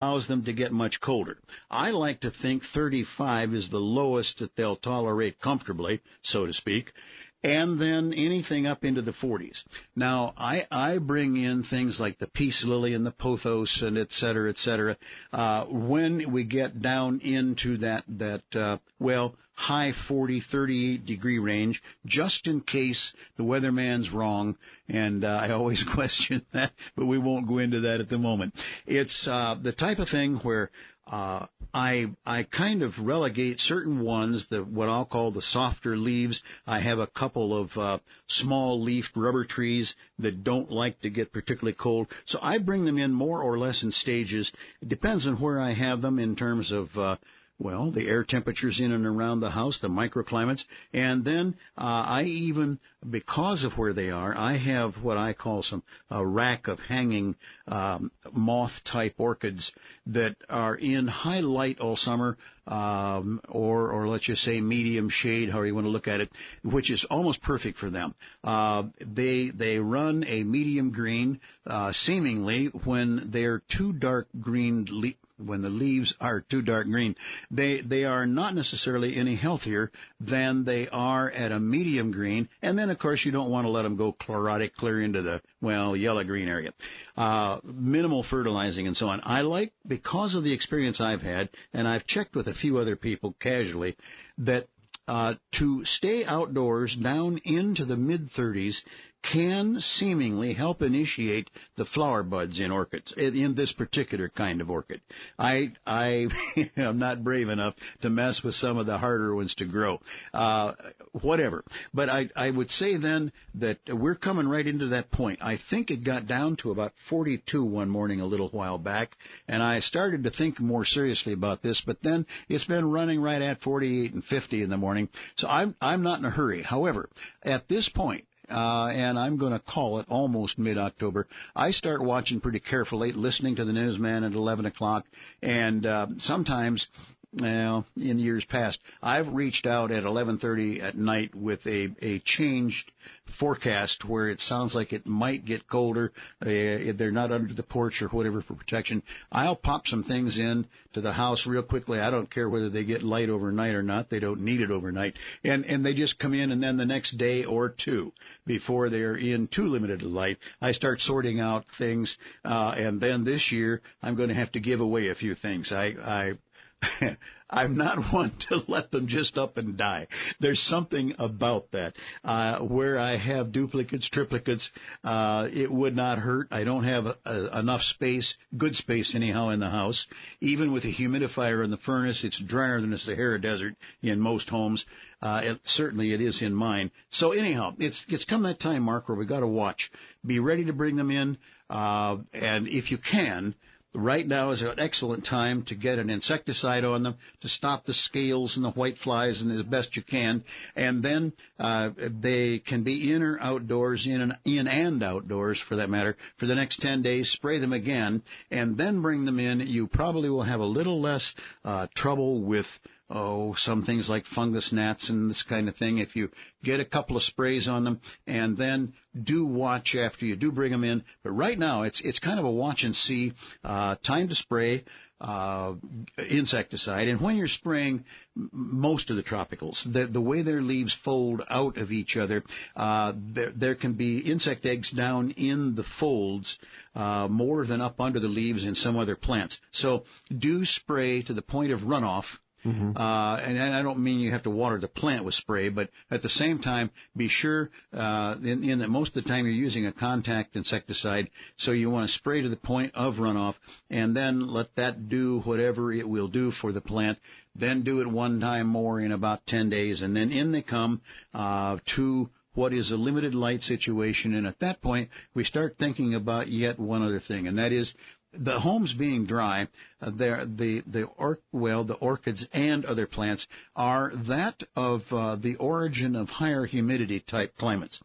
allows them to get much colder. I like to think 35 is the lowest that they'll tolerate comfortably, so to speak, and then anything up into the 40s. Now, I bring in things like the peace lily and the pothos and et cetera, when we get down into that high 40, 38 degree range, just in case the weatherman's wrong, and I always question that, but we won't go into that at the moment. It's the type of thing where I kind of relegate certain ones, what I'll call the softer leaves. I have a couple of small leafed rubber trees that don't like to get particularly cold. So I bring them in more or less in stages. It depends on where I have them in terms of the air temperatures in and around the house, the microclimates, and then I even, because of where they are, I have what I call a rack of hanging moth-type orchids that are in high light all summer, or let's just say medium shade, however you want to look at it, which is almost perfect for them. They run a medium green, seemingly when they're too dark green. When the leaves are too dark green, they are not necessarily any healthier than they are at a medium green. And then, of course, you don't want to let them go chlorotic clear into the, yellow-green area. Minimal fertilizing and so on. I like, because of the experience I've had, and I've checked with a few other people casually, that to stay outdoors down into the mid-30s can seemingly help initiate the flower buds in orchids, in this particular kind of orchid. I am not brave enough to mess with some of the harder ones to grow. Whatever. But I would say then that we're coming right into that point. I think it got down to about 42 one morning a little while back, and I started to think more seriously about this, but then it's been running right at 48 and 50 in the morning, so I'm not in a hurry. However, at this point, and I'm going to call it almost mid-October, I start watching pretty carefully, listening to the newsman at 11 o'clock, and sometimes, in years past, I've reached out at 11:30 at night with a changed forecast where it sounds like it might get colder. If they're not under the porch or whatever for protection, I'll pop some things in to the house real quickly. I don't care whether they get light overnight or not. They don't need it overnight. And they just come in, and then the next day or two, before they're in too limited a light, I start sorting out things. And then this year, I'm going to have to give away a few things. I'm not one to let them just up and die. There's something about that. Where I have duplicates, triplicates, it would not hurt. I don't have enough space, good space anyhow, in the house. Even with a humidifier in the furnace, it's drier than the Sahara Desert in most homes. Certainly it is in mine. So anyhow, it's come that time, Mark, where we got to watch. Be ready to bring them in, and if you can, right now is an excellent time to get an insecticide on them to stop the scales and the white flies and as best you can. And then they can be in or outdoors, in and outdoors for that matter, for the next 10 days. Spray them again and then bring them in. You probably will have a little less trouble with some things like fungus gnats and this kind of thing if you get a couple of sprays on them, and then do watch after you do bring them in. But right now, it's kind of a watch and see, time to spray insecticide. And when you're spraying most of the tropicals, the way their leaves fold out of each other, there can be insect eggs down in the folds more than up under the leaves in some other plants. So do spray to the point of runoff. Mm-hmm. And I don't mean you have to water the plant with spray, but at the same time, be sure in that most of the time you're using a contact insecticide, so you want to spray to the point of runoff, and then let that do whatever it will do for the plant. Then do it one time more in about 10 days, and then in they come to what is a limited light situation. And at that point, we start thinking about yet one other thing, and that is, the homes being dry, the orchids and other plants are that of the origin of higher humidity type climates.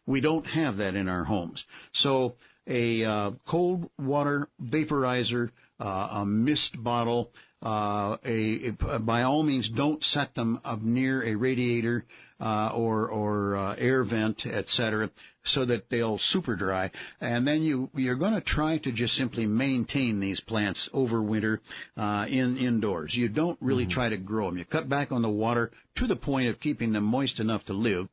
We don't have that in our homes. So a cold water vaporizer, a mist bottle, by all means don't set them up near a radiator or air vent, etc., so that they'll super dry. And then you're going to try to just simply maintain these plants over winter indoors. You don't really try to grow them. You cut back on the water to the point of keeping them moist enough to live.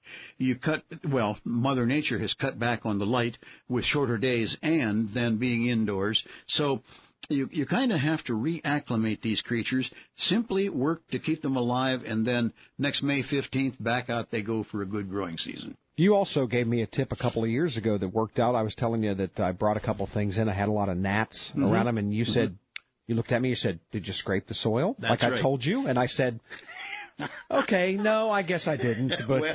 Mother Nature has cut back on the light with shorter days and then being indoors. So you kind of have to reacclimate these creatures, simply work to keep them alive, and then next May 15th, back out they go for a good growing season. You also gave me a tip a couple of years ago that worked out. I was telling you that I brought a couple of things in. I had a lot of gnats around them, and you said, you looked at me, you said, did you scrape the soil? That's like right. I told you? And I said, okay, no, I guess I didn't. But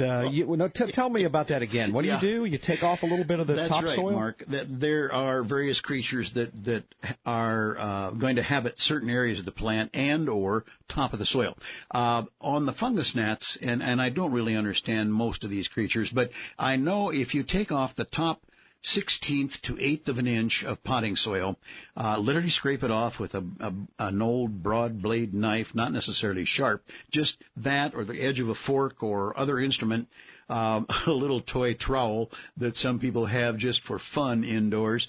tell me about that again. What do? You take off a little bit of the topsoil? That's right, Mark. There are various creatures that are going to habit certain areas of the plant and or top of the soil. On the fungus gnats, and I don't really understand most of these creatures, but I know if you take off the top 16th to 1/8 of an inch of potting soil, literally scrape it off with an old broad blade knife, not necessarily sharp, just that or the edge of a fork or other instrument, a little toy trowel that some people have just for fun indoors.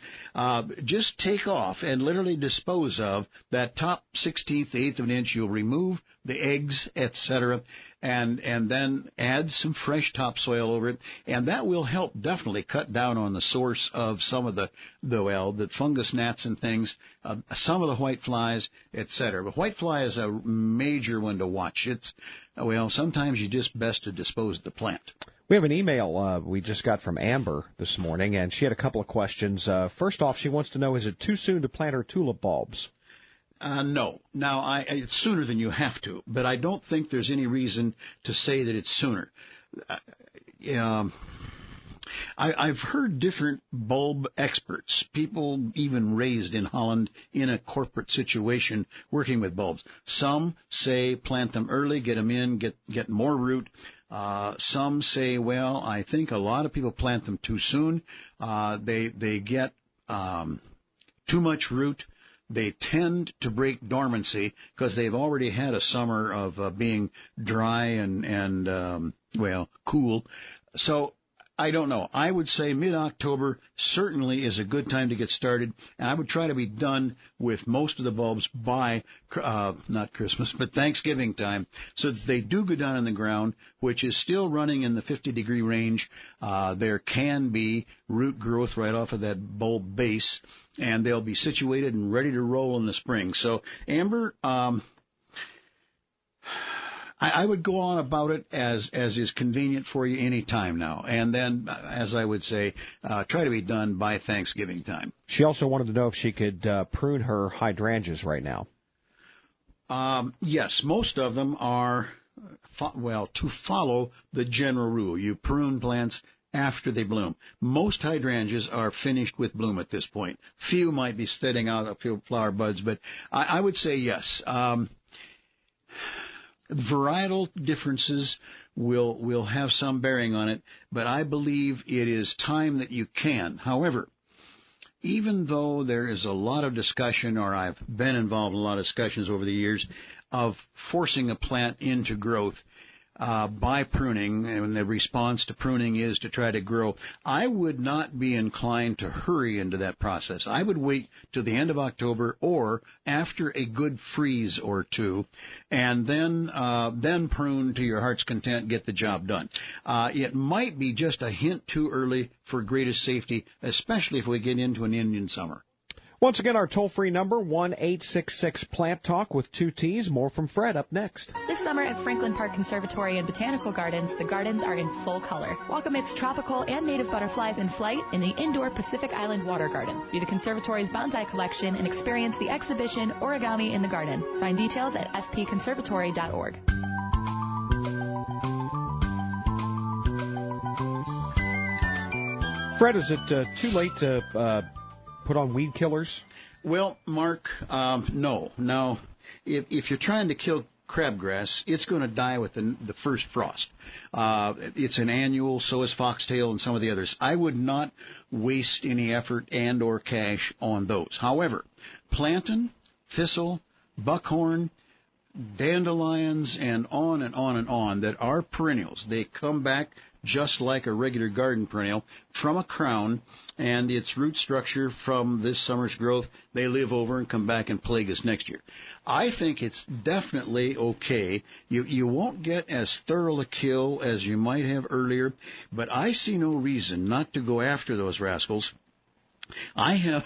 Just take off and literally dispose of that top 16th, 1/8 of an inch. You'll remove the eggs, etc., and then add some fresh topsoil over it, and that will help definitely cut down on the source of some of the fungus gnats and things, some of the white flies, etc. But white fly is a major one to watch. Sometimes you just best to dispose of the plant. We have an email we just got from Amber this morning, and she had a couple of questions. First off, she wants to know, is it too soon to plant her tulip bulbs? No. Now, it's sooner than you have to, but I don't think there's any reason to say that it's sooner. I've heard different bulb experts, people even raised in Holland in a corporate situation working with bulbs. Some say plant them early, get them in, get more root. Some say, I think a lot of people plant them too soon. They get too much root. They tend to break dormancy because they've already had a summer of being dry and cool. So I don't know. I would say mid-October certainly is a good time to get started, and I would try to be done with most of the bulbs by, not Christmas, but Thanksgiving time, so that they do go down in the ground, which is still running in the 50-degree range. There can be root growth right off of that bulb base, and they'll be situated and ready to roll in the spring. So, Amber, I would go on about it as is convenient for you any time now. And then, as I would say, try to be done by Thanksgiving time. She also wanted to know if she could prune her hydrangeas right now. Yes, most of them are, to follow the general rule. You prune plants after they bloom. Most hydrangeas are finished with bloom at this point. Few might be setting out a few flower buds, but I would say yes. Varietal differences will have some bearing on it, but I believe it is time that you can. However, even though there is a lot of discussion, or I've been involved in a lot of discussions over the years, of forcing a plant into growth by pruning, and the response to pruning is to try to grow, I would not be inclined to hurry into that process. I would wait till the end of October or after a good freeze or two, and then prune to your heart's content, get the job done. It might be just a hint too early for greatest safety, especially if we get into an Indian summer. Once again, our toll-free number, 1-866-PLANT-TALK with 2 T's. More from Fred up next. This summer at Franklin Park Conservatory and Botanical Gardens, the gardens are in full color. Welcome its tropical and native butterflies in flight in the indoor Pacific Island Water Garden. View the conservatory's bonsai collection and experience the exhibition Origami in the Garden. Find details at spconservatory.org. Fred, is it too late to put on weed killers? Well, Mark, no. Now, if you're trying to kill crabgrass, it's going to die with the first frost. It's an annual, so is foxtail and some of the others. I would not waste any effort and or cash on those. However, plantain, thistle, buckhorn, dandelions and on and on and on that are perennials. They come back just like a regular garden perennial from a crown, and its root structure from this summer's growth, they live over and come back and plague us next year. I think it's definitely okay. You won't get as thorough a kill as you might have earlier, but I see no reason not to go after those rascals. I have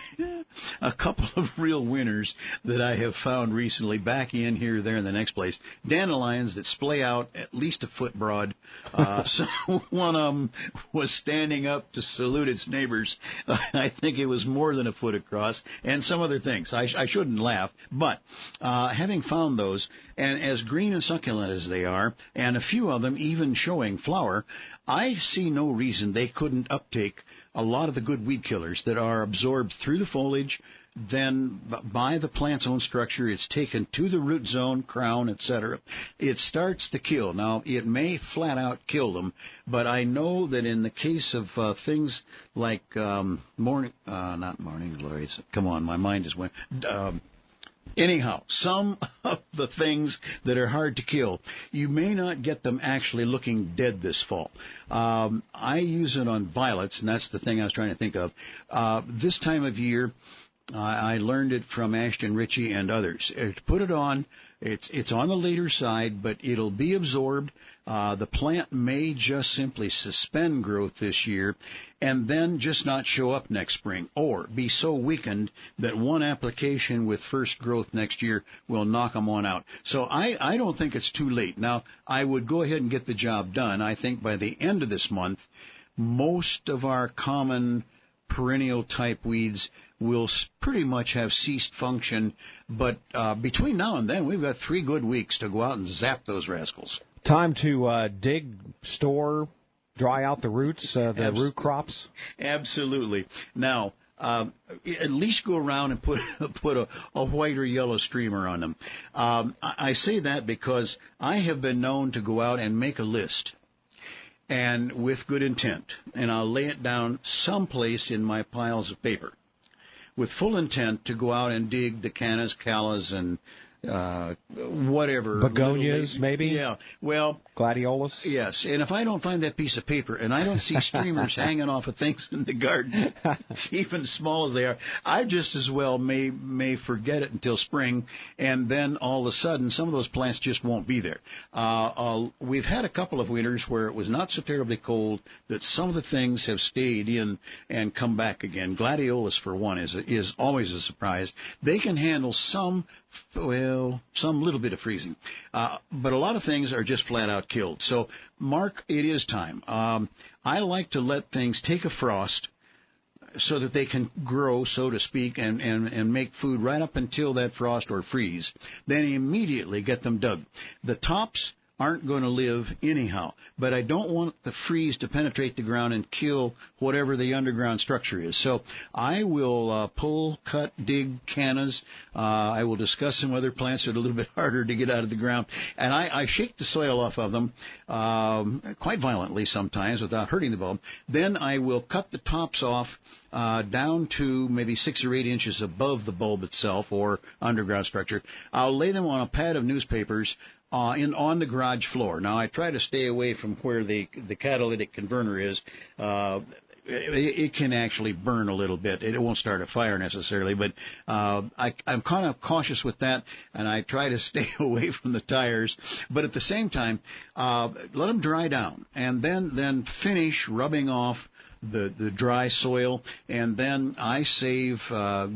a couple of real winners that I have found recently back in here, there, in the next place. Dandelions that splay out at least a foot broad. So one of them was standing up to salute its neighbors. I think it was more than a foot across, and some other things. I shouldn't laugh, but having found those, and as green and succulent as they are, and a few of them even showing flower, I see no reason they couldn't uptake a lot of the good weed killers that are absorbed through the foliage, then by the plant's own structure. It's taken to the root zone, crown, etc. It starts to kill. Now, it may flat out kill them, but I know that in the case of things like not morning glories. Come on, my mind is went. Anyhow, some of the things that are hard to kill, you may not get them actually looking dead this fall. I use it on violets, and that's the thing I was trying to think of. This time of year, I learned it from Ashton Ritchie and others. To put it on, it's on the later side, but it'll be absorbed. The plant may just simply suspend growth this year and then just not show up next spring, or be so weakened that one application with first growth next year will knock them on out. So I don't think it's too late. Now, I would go ahead and get the job done. I think by the end of this month, most of our common perennial type weeds will pretty much have ceased function, but between now and then, we've got 3 good weeks to go out and zap those rascals. Time to dig, store, dry out the roots, the root crops? Absolutely. Now, at least go around and put a white or yellow streamer on them. I say that because I have been known to go out and make a list, and with good intent, and I'll lay it down someplace in my piles of paper with full intent to go out and dig the cannas, callas, and whatever. Begonias, maybe? Yeah. Well, gladiolus? Yes. And if I don't find that piece of paper, and I don't see streamers hanging off of things in the garden, even small as they are, I just as well may forget it until spring, and then all of a sudden, some of those plants just won't be there. We've had a couple of winters where it was not so terribly cold that some of the things have stayed in and come back again. Gladiolus, for one, is always a surprise. They can handle some little bit of freezing. But a lot of things are just flat out killed. So, Mark, it is time. I like to let things take a frost so that they can grow, so to speak, and make food right up until that frost or freeze. Then immediately get them dug. The tops aren't going to live anyhow, but I don't want the freeze to penetrate the ground and kill whatever the underground structure is. So I will pull, cut, dig cannas. I will discuss some other plants that are a little bit harder to get out of the ground, and I shake the soil off of them quite violently sometimes without hurting the bulb. Then I will cut the tops off down to maybe 6 or 8 inches above the bulb itself or underground structure. I'll lay them on a pad of newspapers on the garage floor. Now, I try to stay away from where the catalytic converter is. It can actually burn a little bit. It won't start a fire necessarily, but I'm kind of cautious with that, and I try to stay away from the tires. But at the same time, let them dry down, and then finish rubbing off the dry soil, and then I save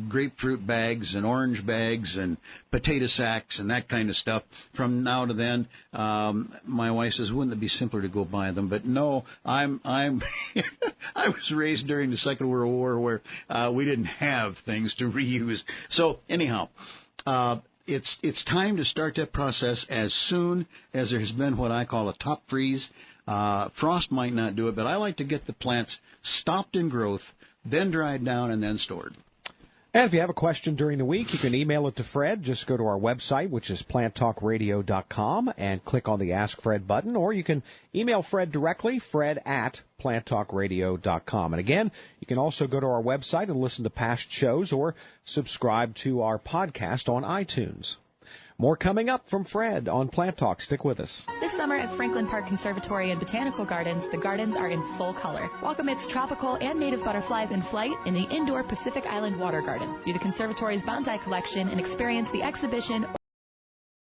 grapefruit bags and orange bags and potato sacks and that kind of stuff from now to then. My wife says, wouldn't it be simpler to go buy them? But no, I'm I was raised during the Second World War where we didn't have things to reuse. So anyhow, it's time to start that process as soon as there has been what I call a top freeze. Frost might not do it, but I like to get the plants stopped in growth, then dried down, and then stored. And if you have a question during the week, you can email it to Fred. Just go to our website, which is planttalkradio.com, and click on the Ask Fred button. Or you can email Fred directly, fred@planttalkradio.com. And again, you can also go to our website and listen to past shows or subscribe to our podcast on iTunes. More coming up from Fred on Plant Talk. Stick with us. This summer at Franklin Park Conservatory and Botanical Gardens, the gardens are in full color. Walk amidst tropical and native butterflies in flight in the indoor Pacific Island Water Garden. View the conservatory's bonsai collection and experience the exhibition